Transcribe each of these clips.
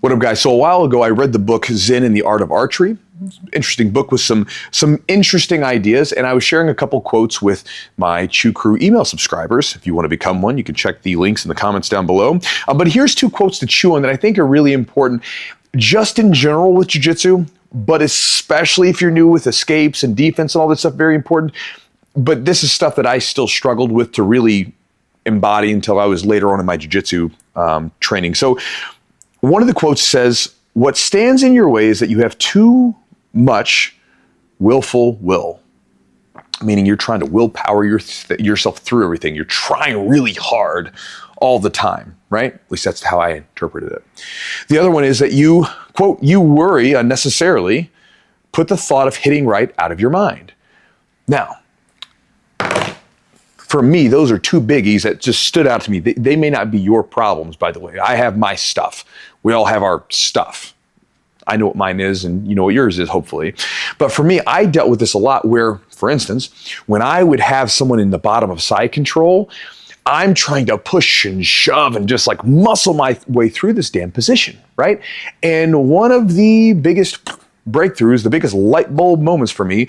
What up, guys? So a while ago, I read the book Zen and the Art of Archery. Interesting book with some interesting ideas, and I was sharing a couple quotes with my Chew Crew email subscribers. If you want to become one, you can check the links in the comments down below. But here's two quotes to chew on that I think are really important, just in general with Jiu-Jitsu, but especially if you're new with escapes and defense and all this stuff, very important. But this is stuff that I still struggled with to really embody until I was later on in my Jiu-Jitsu training. So one of the quotes says, "What stands in your way is that you have too much willful will," meaning you're trying to willpower yourself through everything. You're trying really hard all the time, right? At least that's how I interpreted it. The other one is that you, quote, "you worry unnecessarily, put the thought of hitting right out of your mind." Now, for me, those are two biggies that just stood out to me. They may not be your problems, by the way. I have my stuff. We all have our stuff. I know what mine is, and you know what yours is, hopefully. But for me, I dealt with this a lot where, for instance, when I would have someone in the bottom of side control, I'm trying to push and shove and just like muscle my way through this damn position, right? And one of the biggest breakthroughs, the biggest light bulb moments for me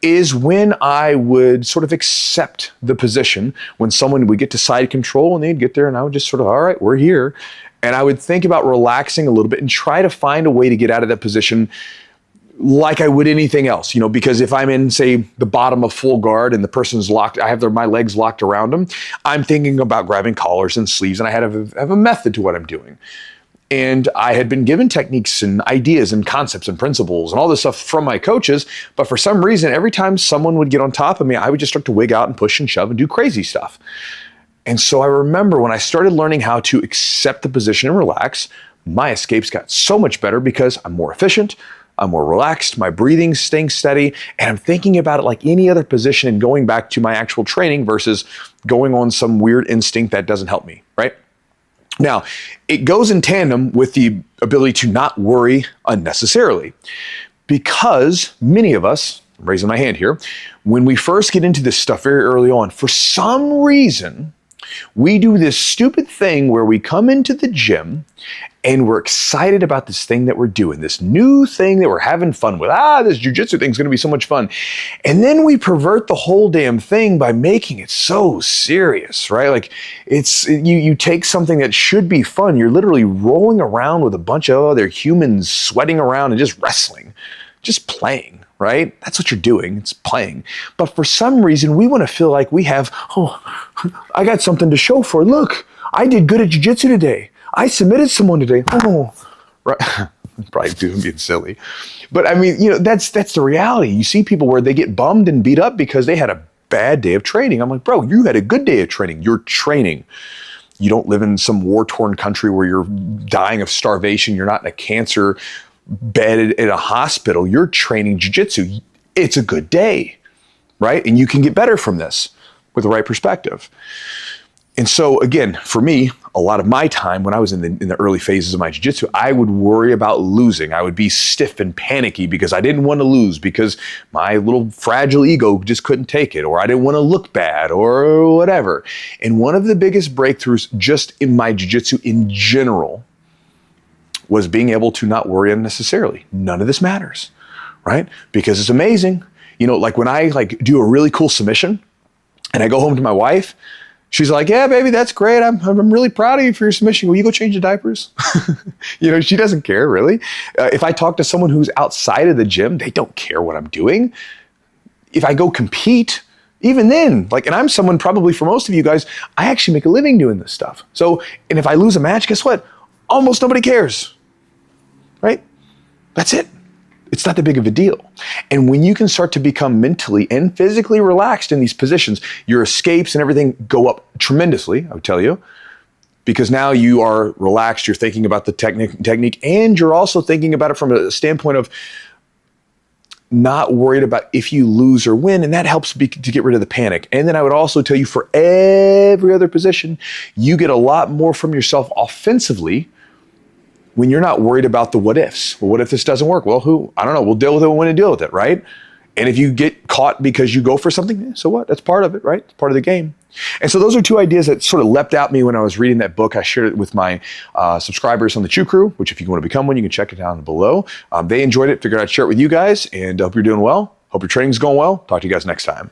is when I would sort of accept the position when someone would get to side control and they'd get there and I would just sort of, all right, we're here. And I would think about relaxing a little bit and try to find a way to get out of that position like I would anything else, you know, because if I'm in, say, the bottom of full guard and the person's locked, I have my legs locked around them, I'm thinking about grabbing collars and sleeves, and I have a method to what I'm doing. And I had been given techniques and ideas and concepts and principles and all this stuff from my coaches, but for some reason, every time someone would get on top of me, I would just start to wig out and push and shove and do crazy stuff. And so I remember when I started learning how to accept the position and relax, my escapes got so much better because I'm more efficient, I'm more relaxed, my breathing's staying steady, and I'm thinking about it like any other position and going back to my actual training versus going on some weird instinct that doesn't help me, right? Now, it goes in tandem with the ability to not worry unnecessarily, because many of us, I'm raising my hand here, when we first get into this stuff very early on, for some reason, we do this stupid thing where we come into the gym and we're excited about this thing that we're doing, this new thing that we're having fun with. This jiu-jitsu thing's gonna be so much fun. And then we pervert the whole damn thing by making it so serious, right? Like you take something that should be fun, you're literally rolling around with a bunch of other humans sweating around and just wrestling, just playing, right? That's what you're doing, it's playing. But for some reason, we wanna feel like we have, I got something to show for it. Look, I did good at jiu-jitsu today. I submitted someone today. Right. Probably being silly. But I mean, you know, that's the reality. You see people where they get bummed and beat up because they had a bad day of training. I'm like, bro, you had a good day of training. You're training. You don't live in some war-torn country where you're dying of starvation. You're not in a cancer bed in a hospital. You're training jiu-jitsu. It's a good day, right? And you can get better from this with the right perspective. And so again, for me, a lot of my time when I was in the early phases of my jiu-jitsu, I would worry about losing. I would be stiff and panicky because I didn't want to lose, because my little fragile ego just couldn't take it, or I didn't want to look bad or whatever. And one of the biggest breakthroughs just in my jiu-jitsu in general was being able to not worry unnecessarily. None of this matters, right? Because it's amazing. You know, like when I do a really cool submission and I go home to my wife, she's like, yeah, baby, that's great. I'm really proud of you for your submission. Will you go change the diapers? You know, she doesn't care, really. If I talk to someone who's outside of the gym, they don't care what I'm doing. If I go compete, even then, and I'm someone probably for most of you guys, I actually make a living doing this stuff. So, and if I lose a match, guess what? Almost nobody cares, right? That's it. It's not that big of a deal. And when you can start to become mentally and physically relaxed in these positions, your escapes and everything go up tremendously, I would tell you, because now you are relaxed, you're thinking about the technique, and you're also thinking about it from a standpoint of not worried about if you lose or win, and that helps to get rid of the panic. And then I would also tell you, for every other position, you get a lot more from yourself offensively when you're not worried about the what ifs. Well, what if this doesn't work? Well, I don't know, we'll deal with it when we deal with it, right? And if you get caught because you go for something, so what? That's part of it, right? It's part of the game. And so those are two ideas that sort of leapt at me when I was reading that book. I shared it with my subscribers on the Chew Crew, which if you want to become one, you can check it down below. They enjoyed it, figured I'd share it with you guys, and hope you're doing well. Hope your training's going well. Talk to you guys next time.